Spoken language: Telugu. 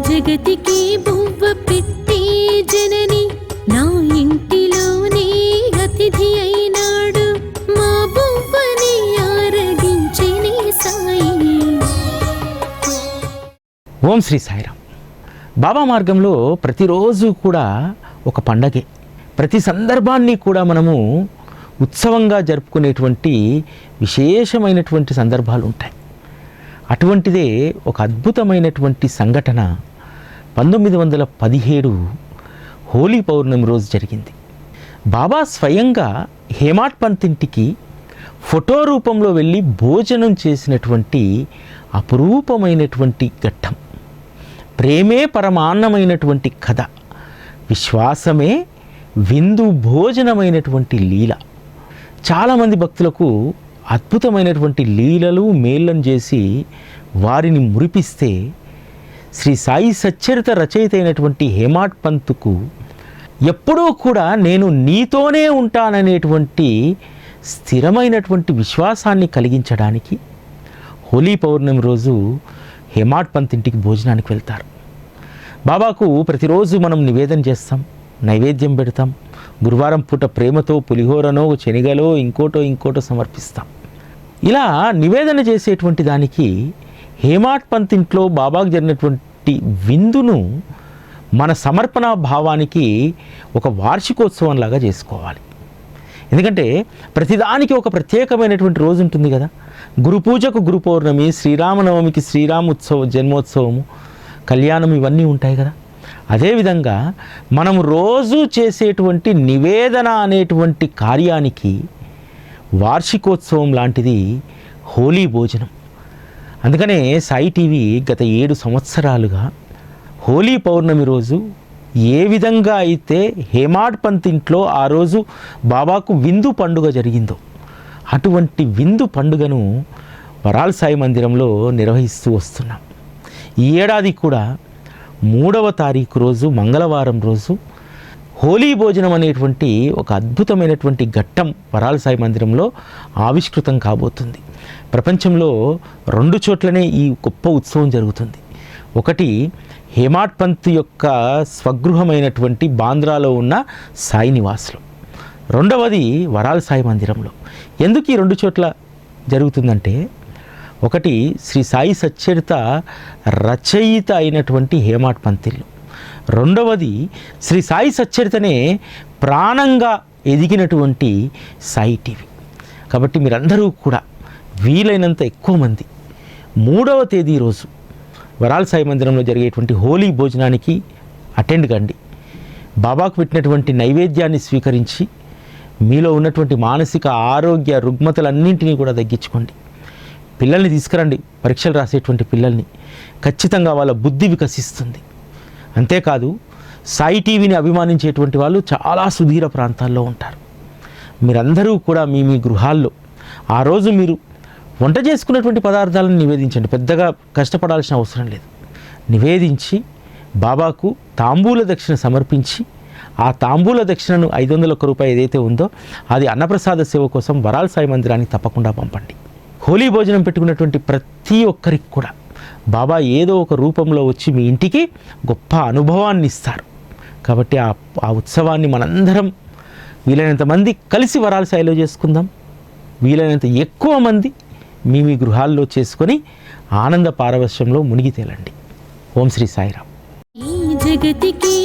జగతికి బువ్వ పెట్టే జనని నా ఇంటిలోనే అతిథి అయినాడు మా బువ్వని ఆరగించే సాయి. ఓం శ్రీ సాయిరామ్. బాబా మార్గంలో ప్రతిరోజు కూడా ఒక పండగే. ప్రతి సందర్భాన్ని కూడా మనము ఉత్సవంగా జరుపుకునేటువంటి విశేషమైనటువంటి సందర్భాలు ఉంటాయి. అటువంటిదే ఒక అద్భుతమైనటువంటి సంఘటన 1917 హోలీ పౌర్ణమి రోజు జరిగింది. బాబా స్వయంగా హేమాడ్ పంత్ ఇంటికి ఫోటో రూపంలో వెళ్ళి భోజనం చేసినటువంటి అపురూపమైనటువంటి ఘట్టం. ప్రేమే పరమాన్నమైనటువంటి కథ, విశ్వాసమే విందు భోజనమైనటువంటి లీల. చాలామంది భక్తులకు అద్భుతమైనటువంటి లీలలు మేళ్ళను చేసి వారిని మురిపిస్తే శ్రీ సాయి సచ్చరిత రచయిత అయినటువంటి హేమాడ్ పంత్కు ఎప్పుడూ కూడా నేను నీతోనే ఉంటాననేటువంటి స్థిరమైనటువంటి విశ్వాసాన్ని కలిగించడానికి హోలీ పౌర్ణమి రోజు హేమాడ్ పంత్ ఇంటికి భోజనానికి వెళ్తారు. బాబాకు ప్రతిరోజు మనం నివేదన చేస్తాం, నైవేద్యం పెడతాం. గురువారం పూట ప్రేమతో పులిహోరనో శనగలో ఇంకోటో సమర్పిస్తాం. ఇలా నివేదన చేసేటువంటి దానికి హేమాడ్ పంత్ ఇంట్లో బాబాకు జరిగినటువంటి విందును మన సమర్పణ భావానికి ఒక వార్షికోత్సవంలాగా చేసుకోవాలి. ఎందుకంటే ప్రతిదానికి ఒక ప్రత్యేకమైనటువంటి రోజు ఉంటుంది కదా. గురు పూజకు గురు పౌర్ణమి, శ్రీరామనవమికి జన్మోత్సవము, కళ్యాణం ఇవన్నీ ఉంటాయి కదా. అదేవిధంగా మనం రోజు చేసేటువంటి నివేదన అనేటువంటి కార్యానికి వార్షికోత్సవం లాంటిది హోలీ భోజనం. అందుకనే సాయి టీవీ గత 7 సంవత్సరాలుగా హోలీ పౌర్ణమి రోజు ఏ విధంగా అయితే హేమాడ్ పంత్ ఇంట్లో ఆ రోజు బాబాకు విందు పండుగ జరిగిందో అటువంటి విందు పండుగను వరాల్ సాయి మందిరంలో నిర్వహిస్తూ వస్తున్నాం. ఈ ఏడాది కూడా 3వ తారీఖు రోజు మంగళవారం రోజు హోలీ భోజనం అనేటువంటి ఒక అద్భుతమైనటువంటి ఘట్టం వరాల్ సాయి మందిరంలో ఆవిష్కృతం కాబోతుంది. ప్రపంచంలో 2 చోట్లనే ఈ గొప్ప ఉత్సవం జరుగుతుంది. ఒకటి హేమాడ్ పంత్ యొక్క స్వగృహమైనటువంటి బాంద్రాలో ఉన్న సాయి నివాస్లో, రెండవది వరాల్ సాయి మందిరంలో. ఎందుకు ఈ 2 చోట్ల జరుగుతుందంటే, ఒకటి శ్రీ సాయి సచ్చరిత రచయిత అయినటువంటి హేమాడ్ పంత్ ఇల్లు, రెండవది శ్రీ సాయి సచ్చరితనే ప్రాణంగా ఎదిగినటువంటి సాయి టీవీ. కాబట్టి మీరందరూ కూడా వీలైనంత ఎక్కువ మంది 3వ తేదీ రోజు వరాల్ సాయి మందిరంలో జరిగేటువంటి హోలీ భోజనానికి అటెండ్ కండి. బాబాకు పెట్టినటువంటి నైవేద్యాన్ని స్వీకరించి మీలో ఉన్నటువంటి మానసిక ఆరోగ్య రుగ్మతలన్నింటినీ కూడా తగ్గించుకోండి. పిల్లల్ని తీసుకురండి, పరీక్షలు రాసేటువంటి పిల్లల్ని. ఖచ్చితంగా వాళ్ళ బుద్ధి వికసిస్తుంది. అంతేకాదు సాయి టీవీని అభిమానించేటువంటి వాళ్ళు చాలా సుదూర ప్రాంతాల్లో ఉంటారు. మీరందరూ కూడా మీ మీ గృహాల్లో ఆ రోజు మీరు వంట చేసుకున్నటువంటి పదార్థాలను నివేదించండి. పెద్దగా కష్టపడాల్సిన అవసరం లేదు. నివేదించి బాబాకు తాంబూల దక్షిణ సమర్పించి ఆ తాంబూల దక్షిణను 501 రూపాయలు ఏదైతే ఉందో అది అన్నప్రసాద సేవ కోసం వరాల్ సాయి మందిరానికి తప్పకుండా పంపండి. హోలీ భోజనం పెట్టుకున్నటువంటి ప్రతి ఒక్కరికి కూడా బాబా ఏదో ఒక రూపంలో వచ్చి మీ ఇంటికి గొప్ప అనుభవాన్ని ఇస్తారు. కాబట్టి ఆ ఉత్సవాన్ని మనందరం వీలైనంత మంది కలిసి వరాల్ సాయిలో చేసుకుందాం. వీలైనంత ఎక్కువ మంది మీ మీ గృహాల్లో చేసుకొని ఆనంద పారవశ్యంలో మునిగి తేలండి. ఓం శ్రీ సాయిరామ్. ఈ జగతికి